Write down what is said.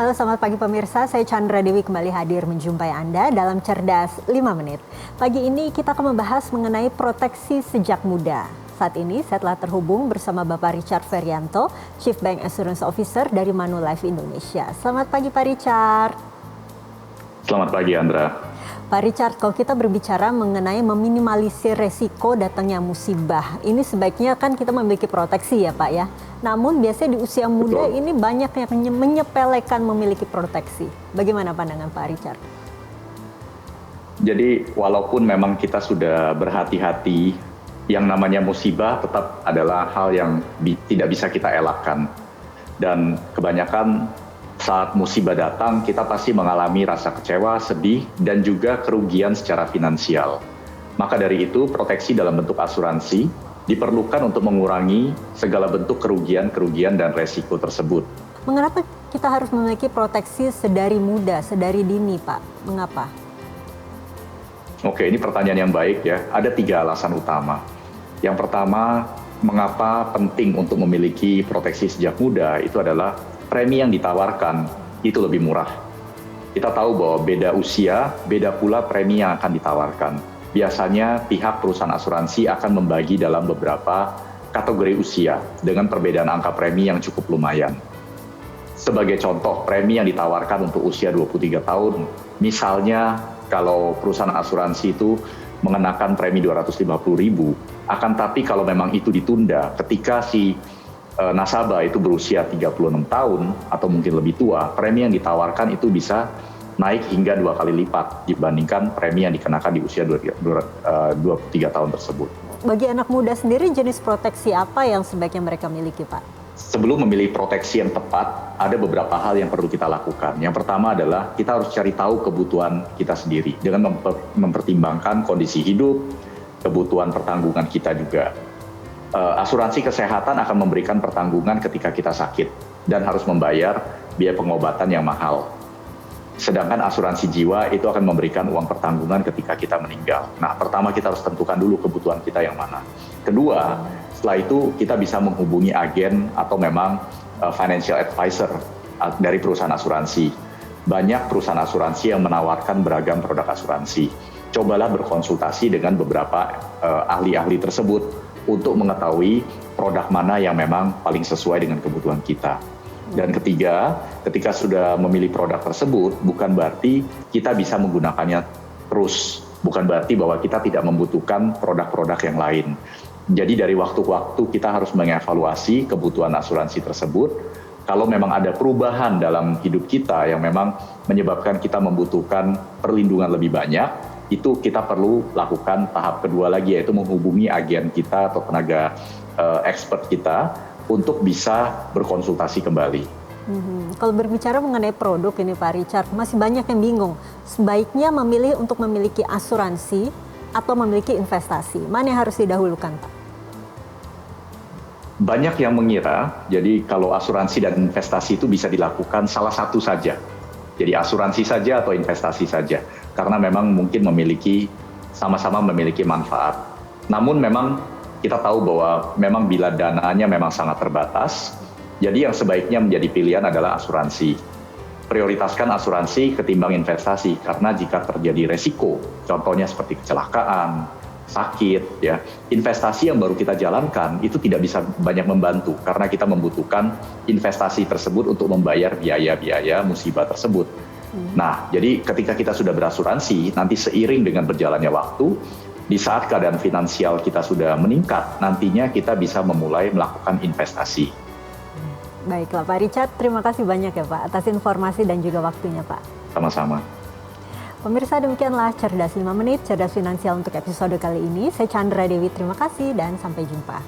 Halo selamat pagi pemirsa, saya Chandra Dewi kembali hadir menjumpai Anda dalam Cerdas 5 Menit. Pagi ini kita akan membahas mengenai proteksi sejak muda. Saat ini saya telah terhubung bersama Bapak Richard Ferianto, Chief Bank Assurance Officer dari Manulife Indonesia. Selamat pagi Pak Richard. Selamat pagi Andra. Pak Richard, kalau kita berbicara mengenai meminimalisir resiko datangnya musibah, ini sebaiknya kan kita memiliki proteksi ya Pak ya. Namun biasanya di usia muda Betul. ini banyak yang menyepelekan memiliki proteksi. Bagaimana pandangan Pak Richard? Jadi walaupun memang kita sudah berhati-hati, yang namanya musibah tetap adalah hal yang tidak bisa kita elakkan. Dan kebanyakan saat musibah datang, kita pasti mengalami rasa kecewa, sedih, dan juga kerugian secara finansial. Maka dari itu, proteksi dalam bentuk asuransi diperlukan untuk mengurangi segala bentuk kerugian dan resiko tersebut. Mengapa kita harus memiliki proteksi sedari muda, sedari dini, Pak? Mengapa? Oke, ini pertanyaan yang baik ya. Ada 3 alasan utama. Yang pertama, mengapa penting untuk memiliki proteksi sejak muda, itu adalah premi yang ditawarkan itu lebih murah. Kita tahu bahwa beda usia, beda pula premi yang akan ditawarkan. Biasanya pihak perusahaan asuransi akan membagi dalam beberapa kategori usia dengan perbedaan angka premi yang cukup lumayan. Sebagai contoh, premi yang ditawarkan untuk usia 23 tahun, misalnya kalau perusahaan asuransi itu mengenakan premi 250.000, akan tapi kalau memang itu ditunda ketika si nasabah itu berusia 36 tahun atau mungkin lebih tua, premi yang ditawarkan itu bisa naik hingga 2 kali lipat dibandingkan premi yang dikenakan di usia 23 tahun tersebut. Bagi anak muda sendiri, jenis proteksi apa yang sebaiknya mereka miliki, Pak? Sebelum memilih proteksi yang tepat, ada beberapa hal yang perlu kita lakukan. Yang pertama adalah kita harus cari tahu kebutuhan kita sendiri dengan mempertimbangkan kondisi hidup, kebutuhan pertanggungan kita juga. Asuransi kesehatan akan memberikan pertanggungan ketika kita sakit dan harus membayar biaya pengobatan yang mahal. Sedangkan asuransi jiwa itu akan memberikan uang pertanggungan ketika kita meninggal. Nah, pertama kita harus tentukan dulu kebutuhan kita yang mana. Kedua, setelah itu kita bisa menghubungi agen atau memang financial advisor dari perusahaan asuransi. Banyak perusahaan asuransi yang menawarkan beragam produk asuransi. Cobalah berkonsultasi dengan beberapa ahli-ahli tersebut untuk mengetahui produk mana yang memang paling sesuai dengan kebutuhan kita. Dan ketiga, ketika sudah memilih produk tersebut, bukan berarti kita bisa menggunakannya terus. Bukan berarti bahwa kita tidak membutuhkan produk-produk yang lain. Jadi dari waktu ke waktu kita harus mengevaluasi kebutuhan asuransi tersebut. Kalau memang ada perubahan dalam hidup kita yang memang menyebabkan kita membutuhkan perlindungan lebih banyak, itu kita perlu lakukan tahap kedua lagi, yaitu menghubungi agen kita atau tenaga expert kita untuk bisa berkonsultasi kembali. Kalau berbicara mengenai produk ini Pak Richard, masih banyak yang bingung. Sebaiknya memilih untuk memiliki asuransi atau memiliki investasi. Mana yang harus didahulukan Pak? Banyak yang mengira, jadi kalau asuransi dan investasi itu bisa dilakukan salah satu saja. Jadi asuransi saja atau investasi saja. Karena memang mungkin sama-sama memiliki manfaat. Namun memang kita tahu bahwa memang bila dananya memang sangat terbatas, jadi yang sebaiknya menjadi pilihan adalah asuransi. Prioritaskan asuransi ketimbang investasi, karena jika terjadi resiko, contohnya seperti kecelakaan, sakit, ya, investasi yang baru kita jalankan itu tidak bisa banyak membantu, karena kita membutuhkan investasi tersebut untuk membayar biaya-biaya musibah tersebut. Nah, jadi ketika kita sudah berasuransi, nanti seiring dengan berjalannya waktu, di saat keadaan finansial kita sudah meningkat, nantinya kita bisa memulai melakukan investasi. Baiklah Pak Richard, terima kasih banyak ya Pak atas informasi dan juga waktunya Pak. Sama-sama. Pemirsa, demikianlah Cerdas 5 Menit, Cerdas Finansial untuk episode kali ini. Saya Chandra Dewi, terima kasih dan sampai jumpa.